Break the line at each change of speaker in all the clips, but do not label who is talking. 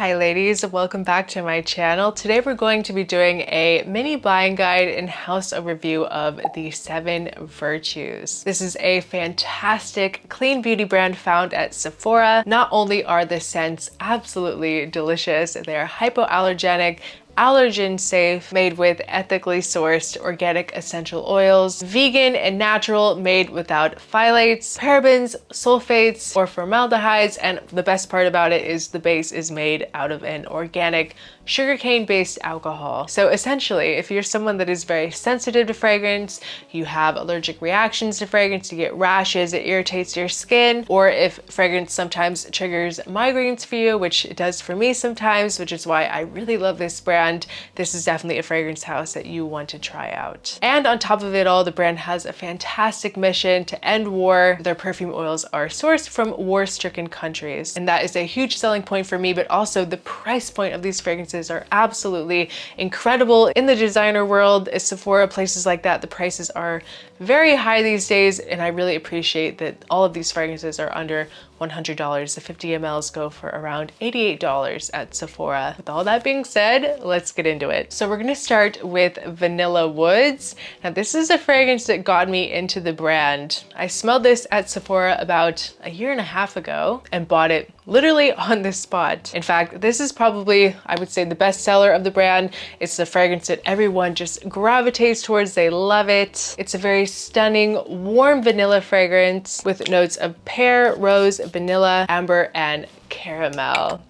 Hi ladies, welcome back to my channel. Today we're going to be doing a mini buying guide and house overview of the 7 Virtues. This is a fantastic clean beauty brand found at Sephora. Not only are the scents absolutely delicious, they are hypoallergenic, allergen safe, made with ethically sourced organic essential oils, vegan and natural, made without phthalates, parabens, sulfates, or formaldehydes, and the best part about it is the base is made out of an organic sugarcane based alcohol. So essentially, if you're someone that is very sensitive to fragrance, you have allergic reactions to fragrance, you get rashes, it irritates your skin, or if fragrance sometimes triggers migraines for you, which it does for me sometimes, which is why I really love this brand, this is definitely a fragrance house that you want to try out. And on top of it all, the brand has a fantastic mission to end war. Their perfume oils are sourced from war-stricken countries, and that is a huge selling point for me, but also the price point of these fragrances are absolutely incredible. In the designer world, at Sephora, places like that, the prices are very high these days, and I really appreciate that all of these fragrances are under $100. The 50 mls go for around $88 at Sephora. With all that being said, let's get into it. So we're gonna start with Vanilla Woods. Now this is a fragrance that got me into the brand. I smelled this at Sephora about a year and a half ago and bought it literally on the spot. In fact, this is probably, I would say, the best seller of the brand. It's the fragrance that everyone just gravitates towards. They love it. It's a very stunning, warm vanilla fragrance with notes of pear, rose, vanilla, amber, and caramel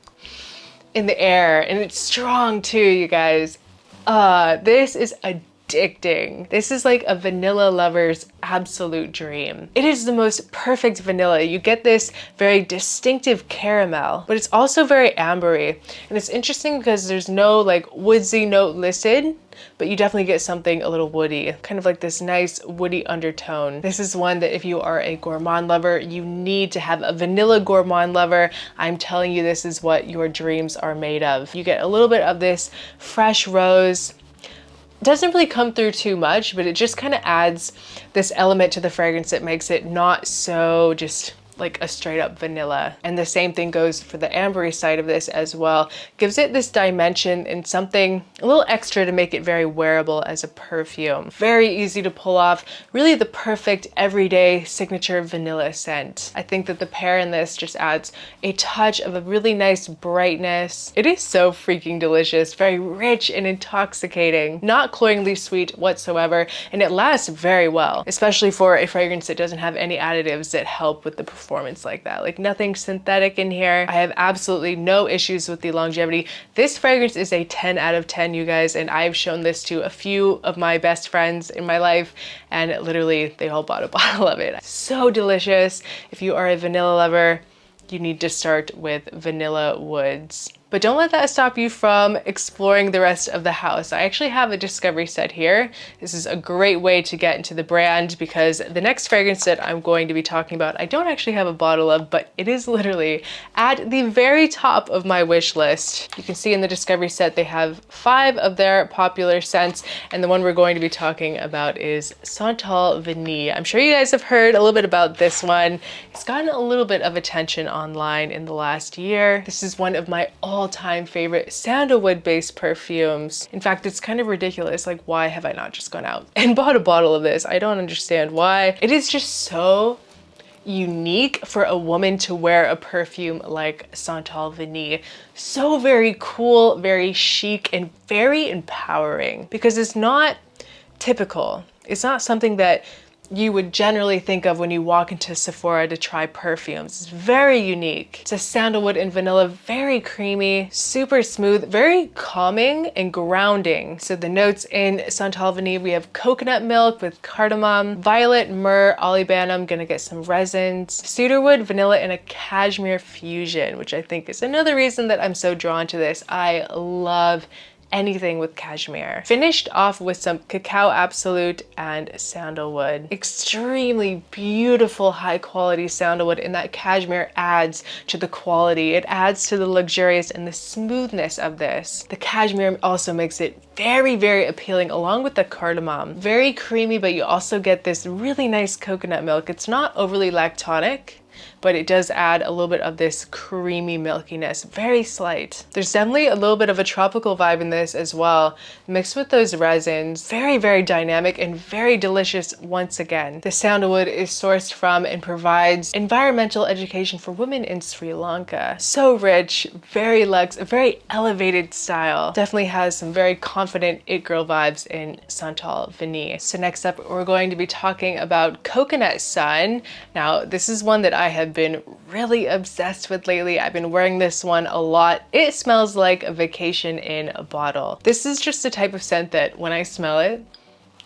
in the air. And it's strong too, you guys. This is addicting. This is like a vanilla lover's absolute dream. It is the most perfect vanilla. You get this very distinctive caramel, but it's also very ambery. And it's interesting because there's no like woodsy note listed, but you definitely get something a little woody, kind of like this nice woody undertone. This is one that if you are a gourmand lover, you need to have a vanilla gourmand lover. I'm telling you, this is what your dreams are made of. You get a little bit of this fresh rose. Doesn't really come through too much, but it just kind of adds this element to the fragrance that makes it not so just like a straight up vanilla. And the same thing goes for the ambery side of this as well. Gives it this dimension and something a little extra to make it very wearable as a perfume. Very easy to pull off. Really the perfect everyday signature vanilla scent. I think that the pear in this just adds a touch of a really nice brightness. It is so freaking delicious. Very rich and intoxicating. Not cloyingly sweet whatsoever. And it lasts very well, especially for a fragrance that doesn't have any additives that help with the performance like that. Like nothing synthetic in here. I have absolutely no issues with the longevity. This fragrance is a 10 out of 10, you guys, and I've shown this to a few of my best friends in my life, and literally they all bought a bottle of it. So delicious. If you are a vanilla lover, you need to start with Vanilla Woods. But don't let that stop you from exploring the rest of the house. I actually have a discovery set here. This is a great way to get into the brand because the next fragrance that I'm going to be talking about, I don't actually have a bottle of, but it is literally at the very top of my wish list. You can see in the discovery set, they have 5 of their popular scents, and the one we're going to be talking about is Santal Vanille. I'm sure you guys have heard a little bit about this one. It's gotten a little bit of attention online in the last year. This is one of my all-time favorite sandalwood based perfumes. In fact, it's kind of ridiculous. Like, why have I not just gone out and bought a bottle of this? I don't understand why. It is just so unique for a woman to wear a perfume like Santal Vanille. So very cool, very chic, and very empowering because it's not typical. It's not something that you would generally think of when you walk into Sephora to try perfumes. It's very unique. It's a sandalwood and vanilla, very creamy, super smooth, very calming and grounding. So the notes in Santal Vanille, we have coconut milk with cardamom, violet, myrrh, olibanum, gonna get some resins, cedarwood, vanilla, and a cashmere fusion, which I think is another reason that I'm so drawn to this. I love anything with cashmere. Finished off with some cacao absolute and sandalwood. Extremely beautiful, high quality sandalwood, and that cashmere adds to the quality. It adds to the luxurious and the smoothness of this. The cashmere also makes it very, very appealing along with the cardamom. Very creamy, but you also get this really nice coconut milk. It's not overly lactonic, but it does add a little bit of this creamy milkiness, very slight. There's definitely a little bit of a tropical vibe in this as well, mixed with those resins. Very, very dynamic and very delicious once again. The sandalwood is sourced from and provides environmental education for women in Sri Lanka. So rich, very luxe, a very elevated style. Definitely has some very confident it girl vibes in Santal Vanille. So next up, we're going to be talking about Coconut Sun. Now, this is one that I have been really obsessed with lately. I've been wearing this one a lot. It smells like a vacation in a bottle. This is just the type of scent that when I smell it,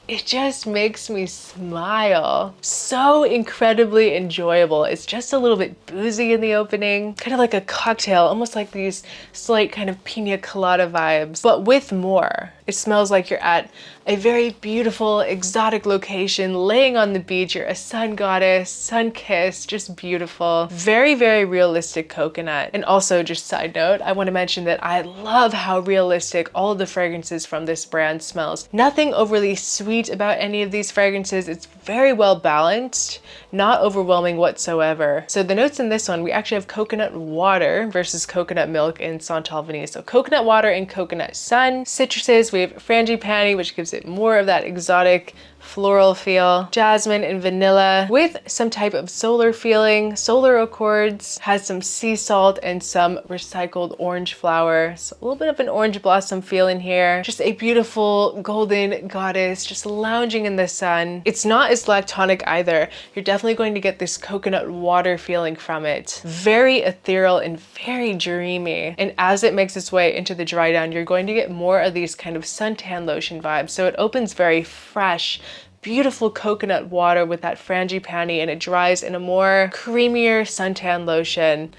it just makes me smile. So incredibly enjoyable. It's just a little bit boozy in the opening, kind of like a cocktail, almost like these slight kind of pina colada vibes, but with more. It smells like you're at a very beautiful, exotic location, laying on the beach. You're a sun goddess, sun-kissed, just beautiful. Very, very realistic coconut. And also, just side note, I want to mention that I love how realistic all of the fragrances from this brand smells. Nothing overly sweet about any of these fragrances. It's very well balanced, not overwhelming whatsoever. So the notes in this one, we actually have coconut water versus coconut milk in Santal Vanille. So coconut water and coconut sun. Citruses, we have frangipani, which gives it more of that exotic floral feel. Jasmine and vanilla with some type of solar feeling. Solar accords, has some sea salt and some recycled orange flower. So a little bit of an orange blossom feel in here. Just a beautiful golden goddess just lounging in the sun. It's not as lactonic either. You're definitely going to get this coconut water feeling from it. Very ethereal and very dreamy. And as it makes its way into the dry down, you're going to get more of these kind of suntan lotion vibes. So it opens very fresh, beautiful coconut water with that frangipani, and it dries in a more creamier suntan lotion.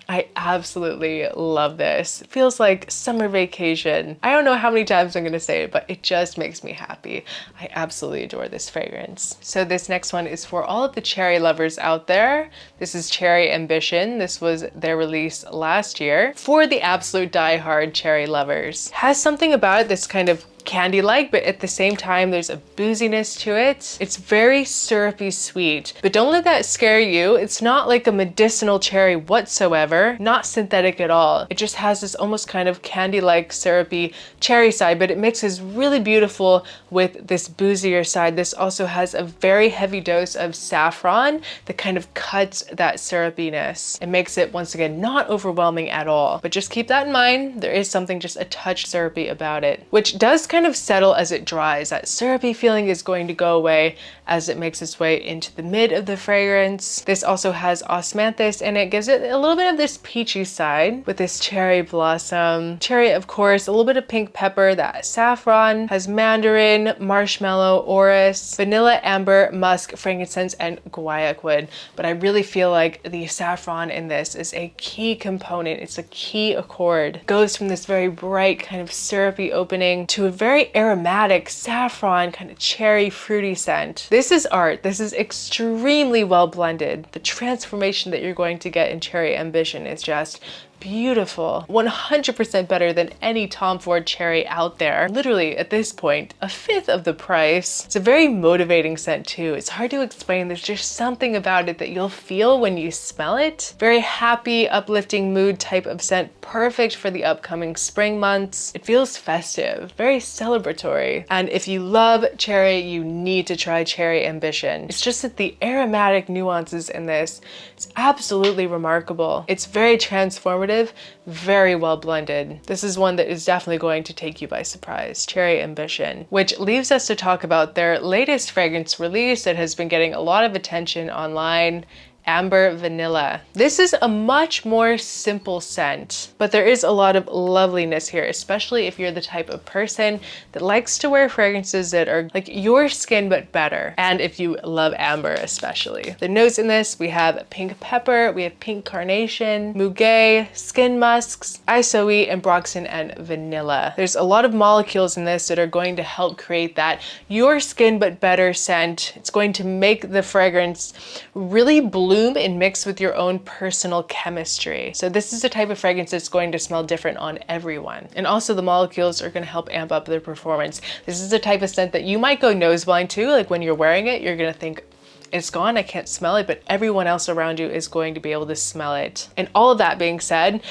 I absolutely love this. It feels like summer vacation. I don't know how many times I'm gonna say it, but it just makes me happy. I absolutely adore this fragrance. So this next one is for all of the cherry lovers out there. This is Cherry Ambition. This was their release last year. For the absolute die-hard cherry lovers. Has something about it that's kind of candy-like, but at the same time, there's a booziness to it. It's very syrupy sweet, but don't let that scare you. It's not like a medicinal cherry whatsoever, not synthetic at all. It just has this almost kind of candy-like syrupy cherry side, but it mixes really beautiful with this boozier side. This also has a very heavy dose of saffron that kind of cuts that syrupiness. It makes it, once again, not overwhelming at all, but just keep that in mind. There is something just a touch syrupy about it, which does kind of settle as it dries. That syrupy feeling is going to go away as it makes its way into the mid of the fragrance. This also has osmanthus and it gives it a little bit of this peachy side with this cherry blossom. Cherry, of course, a little bit of pink pepper, that saffron, has mandarin, marshmallow, orris, vanilla, amber, musk, frankincense, and guaiac wood. But I really feel like the saffron in this is a key component. It's a key accord. It goes from this very bright kind of syrupy opening to a very aromatic saffron kind of cherry fruity scent. This is art. This is extremely well blended. The transformation that you're going to get in Cherry Ambition is just beautiful. 100% better than any Tom Ford cherry out there. Literally, at this point, a fifth of the price. It's a very motivating scent too. It's hard to explain. There's just something about it that you'll feel when you smell it. Very happy, uplifting mood type of scent. Perfect for the upcoming spring months. It feels festive, very celebratory. And if you love cherry, you need to try Cherry Ambition. It's just that the aromatic nuances in this, it's absolutely remarkable. It's very transformative, very well blended. This is one that is definitely going to take you by surprise, Cherry Ambition, which leaves us to talk about their latest fragrance release that has been getting a lot of attention online, Amber Vanilla. This is a much more simple scent, but there is a lot of loveliness here, especially if you're the type of person that likes to wear fragrances that are like your skin but better, and if you love amber especially. The notes in this, we have pink pepper, we have pink carnation, muguet, skin musks, isoe, ambroxan, and vanilla. There's a lot of molecules in this that are going to help create that your skin but better scent. It's going to make the fragrance really bloom and mix with your own personal chemistry. So this is the type of fragrance that's going to smell different on everyone. And also the molecules are going to help amp up their performance. This is the type of scent that you might go nose blind to, like when you're wearing it, you're going to think it's gone, I can't smell it, but everyone else around you is going to be able to smell it. And all of that being said,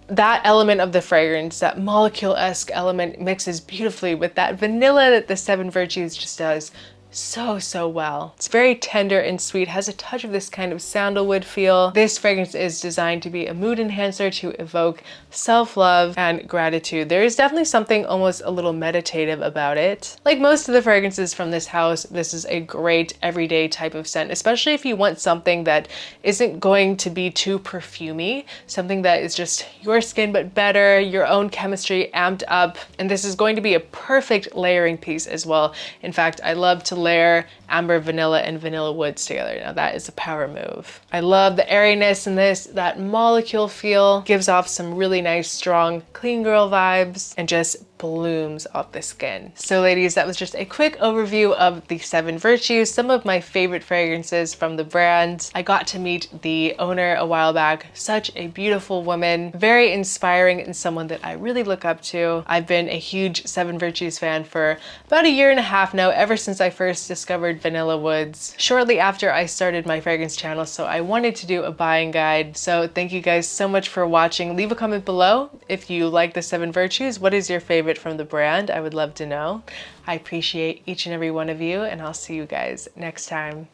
that element of the fragrance, that molecule-esque element, mixes beautifully with that vanilla that the Seven Virtues just does so well. It's very tender and sweet, has a touch of this kind of sandalwood feel. This fragrance is designed to be a mood enhancer to evoke self-love and gratitude. There is definitely something almost a little meditative about it. Like most of the fragrances from this house, this is a great everyday type of scent, especially if you want something that isn't going to be too perfumey, something that is just your skin but better, your own chemistry amped up. And this is going to be a perfect layering piece as well. In fact, I love to layer amber vanilla and vanilla woods together. Now that is a power move. I love the airiness in this. That molecule feel gives off some really nice, strong, clean girl vibes and just blooms off the skin. So ladies, that was just a quick overview of the Seven Virtues, some of my favorite fragrances from the brand. I got to meet the owner a while back. Such a beautiful woman, very inspiring, and someone that I really look up to. I've been a huge Seven Virtues fan for about a year and a half now, ever since I first discovered vanilla woods, shortly after I started my fragrance channel. So I wanted to do a buying guide. So thank you guys so much for watching. Leave a comment below if you like the Seven Virtues. What is your favorite from the brand? I would love to know. I appreciate each and every one of you, and I'll see you guys next time.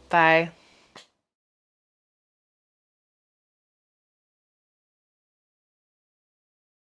Bye.